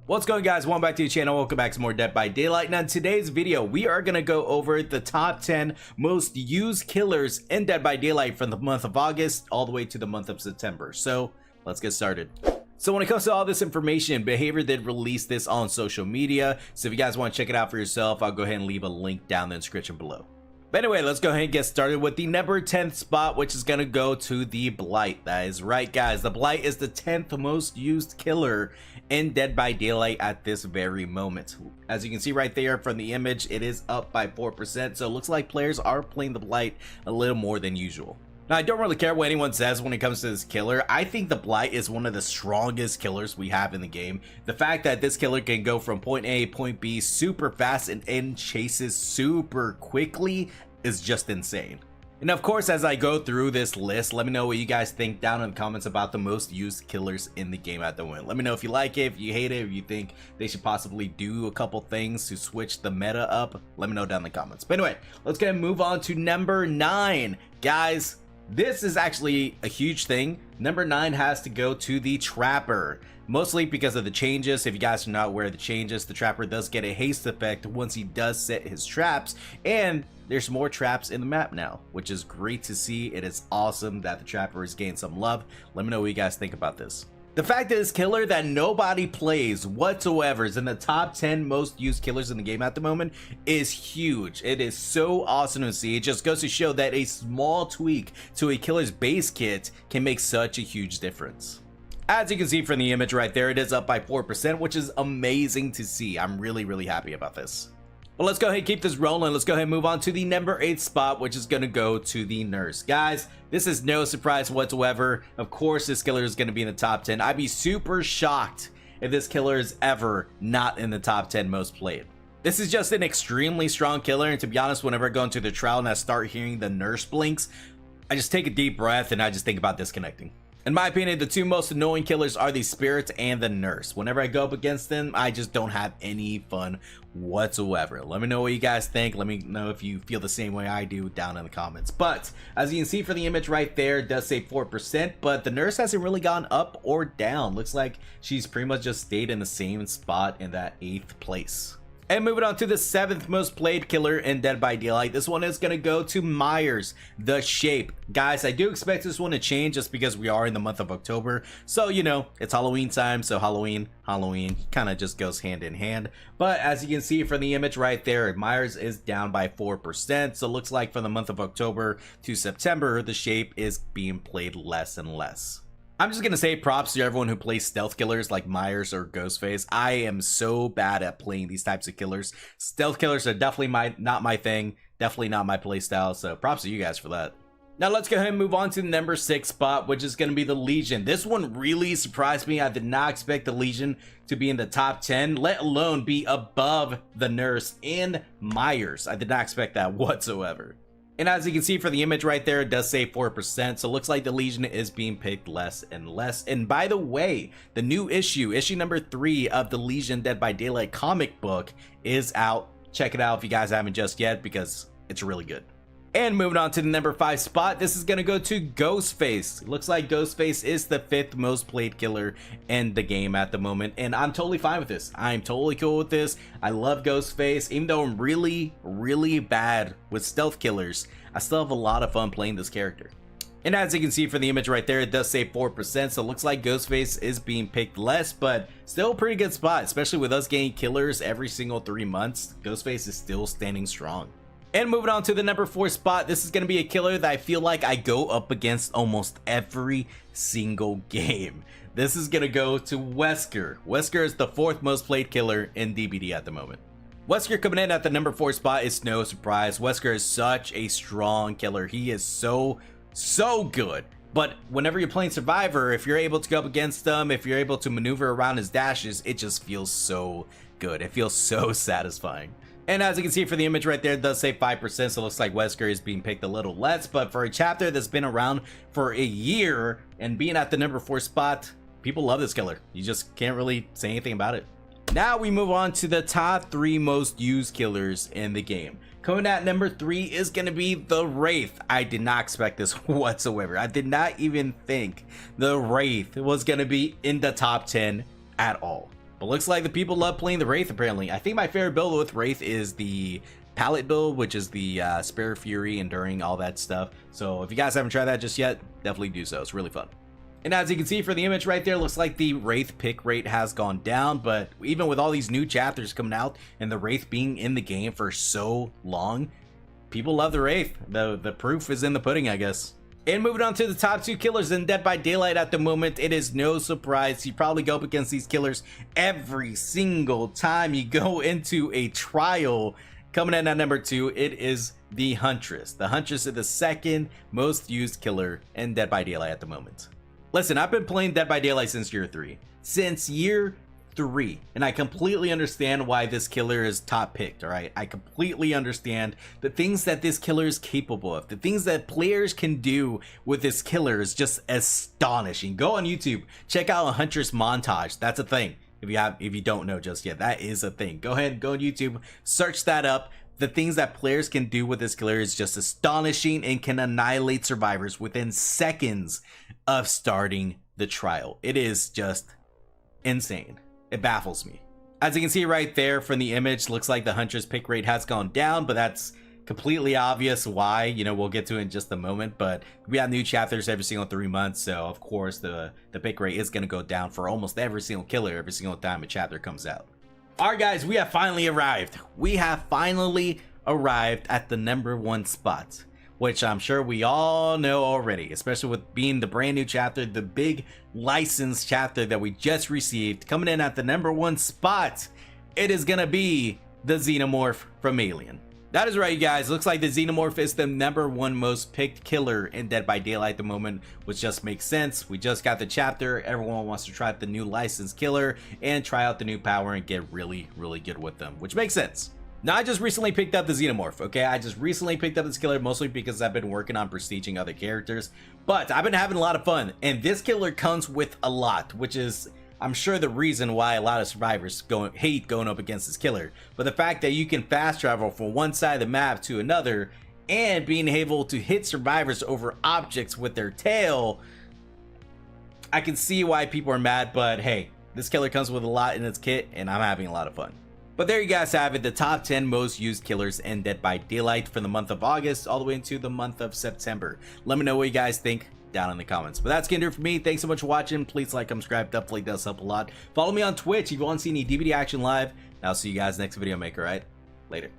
What's going on, guys? Welcome back to the channel. Welcome back to more Dead by Daylight. Now in today's video we are going to go over the top 10 most used killers in Dead by Daylight from the month of August all the way to the month of September. So let's get started. So when it comes to all this information, Behavior did release this on social media, so if you guys want to check it out for yourself, I'll go ahead and leave a link down in the description below. But anyway, let's go ahead and get started with the number 10th spot, which is going to go to the Blight. That is right, guys. The Blight is the 10th most used killer in Dead by Daylight at this very moment. As you can see right there from the image, it is up by 4%, so it looks like players are playing the Blight a little more than usual. Now, I don't really care what anyone says when it comes to this killer. I think the Blight is one of the strongest killers we have in the game. The fact that this killer can go from point A, point B super fast and end chases super quickly is just insane. And of course, as I go through this list, let me know what you guys think down in the comments about the most used killers in the game at the moment. Let me know if you like it, if you hate it, if you think they should possibly do a couple things to switch the meta up. Let me know down in the comments. But anyway, let's go and move on to number 9. Guys, this is actually a huge thing. Number 9 has to go to the Trapper, mostly because of the changes. If you guys are not aware of the changes, the Trapper does get a haste effect once he does set his traps, and there's more traps in the map now, which is great to see. It is awesome that the Trapper has gained some love. Let me know what you guys think about this. The fact that this killer that nobody plays whatsoever is in the top 10 most used killers in the game at the moment is huge. It is so awesome to see. It just goes to show that a small tweak to a killer's base kit can make such a huge difference. As you can see from the image right there, it is up by 4%, which is amazing to see. I'm really happy about this. But let's go ahead and keep this rolling. Let's go ahead and move on to the number 8 spot, which is going to go to the Nurse. Guys, this is no surprise whatsoever. Of course, this killer is going to be in the top 10. I'd be super shocked if this killer is ever not in the top 10 most played. This is just an extremely strong killer, and to be honest, whenever I go into the trial and I start hearing the Nurse blinks, I just take a deep breath and I just think about disconnecting. In my opinion, the two most annoying killers are the Spirit and the Nurse. Whenever I go up against them, I just don't have any fun whatsoever. Let me know what you guys think. Let me know if you feel the same way I do down in the comments. But as you can see for the image right there, it does say 4%, but the Nurse hasn't really gone up or down. Looks like she's pretty much just stayed in the same spot in that 8th place. And moving on to the 7th most played killer in Dead by Daylight. This one is going to go to Myers, the Shape. Guys, I do expect this one to change just because we are in the month of October. So, you know, it's Halloween time. So Halloween kind of just goes hand in hand. But as you can see from the image right there, Myers is down by 4%. So it looks like from the month of October to September, the Shape is being played less and less. I'm just gonna say props to everyone who plays stealth killers like Myers or Ghostface. I am so bad at playing these types of killers. Stealth killers are definitely not my thing, definitely not my playstyle, so props to you guys for that. Now let's go ahead and move on to the number 6 spot, which is going to be the Legion. This one really surprised me. I did not expect the Legion to be in the top 10, let alone be above the Nurse and Myers. I did not expect that whatsoever. And as you can see for the image right there, it does say 4%, so it looks like the Legion is being picked less and less. And by the way, the new issue number 3 of the Legion Dead by Daylight comic book is out. Check it out if you guys haven't just yet, because it's really good. And moving on to the number 5 spot, this is going to go to Ghostface. It looks like Ghostface is the 5th most played killer in the game at the moment, and I'm totally fine with this. I'm totally cool with this. I love Ghostface. Even though I'm really bad with stealth killers, I still have a lot of fun playing this character. And as you can see from the image right there, it does say 4%, so it looks like Ghostface is being picked less, but still a pretty good spot, especially with us getting killers every single 3 months. Ghostface is still standing strong. And moving on to the number 4 spot, this is going to be a killer that I feel like I go up against almost every single game. This is going to go to Wesker. Wesker is the 4th most played killer in DBD at the moment. Wesker coming in at the number 4 spot is no surprise. Wesker is such a strong killer. He is so good. But whenever you're playing Survivor, if you're able to go up against him, if you're able to maneuver around his dashes, it just feels so good. It feels so satisfying. And as you can see for the image right there, it does say 5%, so it looks like Wesker is being picked a little less. But for a chapter that's been around for a year and being at the number 4 spot, people love this killer. You just can't really say anything about it. Now we move on to the top 3 most used killers in the game. Coming at number 3 is going to be the Wraith. I did not expect this whatsoever. I did not even think the Wraith was going to be in the top 10 at all. But looks like the people love playing the Wraith apparently. I think my favorite build with Wraith is the palette build, which is the Spare Fury, Enduring, all that stuff. So if you guys haven't tried that just yet, definitely do so. It's really fun. And as you can see for the image right there, looks like the Wraith pick rate has gone down, but even with all these new chapters coming out and the Wraith being in the game for so long, people love the Wraith. The proof is in the pudding, I guess. And moving on to the top 2 killers in Dead by Daylight at the moment, it is no surprise you probably go up against these killers every single time you go into a trial. Coming in at number 2, it is the Huntress. The Huntress is the second most used killer in Dead by Daylight at the moment. Listen, I've been playing Dead by Daylight since year 3. Since year 3. And I completely understand why this killer is top picked, alright? I completely understand the things that this killer is capable of. The things that players can do with this killer is just astonishing. Go on YouTube, check out a Huntress montage. That's a thing. If you don't know just yet, that is a thing. Go ahead, go on YouTube, search that up. The things that players can do with this killer is just astonishing and can annihilate survivors within seconds of starting the trial. It is just insane. It baffles me. As you can see right there from the image, looks like the Huntress pick rate has gone down, but that's completely obvious why. You know, we'll get to it in just a moment, but we have new chapters every single 3 months, so of course the pick rate is going to go down for almost every single killer every single time a chapter comes out. Alright guys, we have finally arrived. We have finally arrived at the number 1 spot, which I'm sure we all know already, especially with being the brand new chapter, the big licensed chapter that we just received. Coming in at the number 1 spot, it is gonna be the Xenomorph from Alien. That is right, you guys. Looks like the Xenomorph is the number 1 most picked killer in Dead by Daylight at the moment, which just makes sense. We just got the chapter. Everyone wants to try out the new licensed killer and try out the new power and get really, really good with them, which makes sense. Now, I just recently picked up the Xenomorph, okay? I just recently picked up this killer mostly because I've been working on prestiging other characters, but I've been having a lot of fun, and this killer comes with a lot, which is, I'm sure, the reason why a lot of survivors hate going up against this killer. But the fact that you can fast travel from one side of the map to another and being able to hit survivors over objects with their tail, I can see why people are mad, but hey, this killer comes with a lot in its kit, and I'm having a lot of fun. But there you guys have it, the top 10 most used killers in Dead by Daylight for the month of August all the way into the month of September. Let me know what you guys think down in the comments. But that's gonna do it for me. Thanks so much for watching. Please like, subscribe, definitely does help a lot. Follow me on Twitch if you want to see any DVD action live. And I'll see you guys next video maker, right? Later.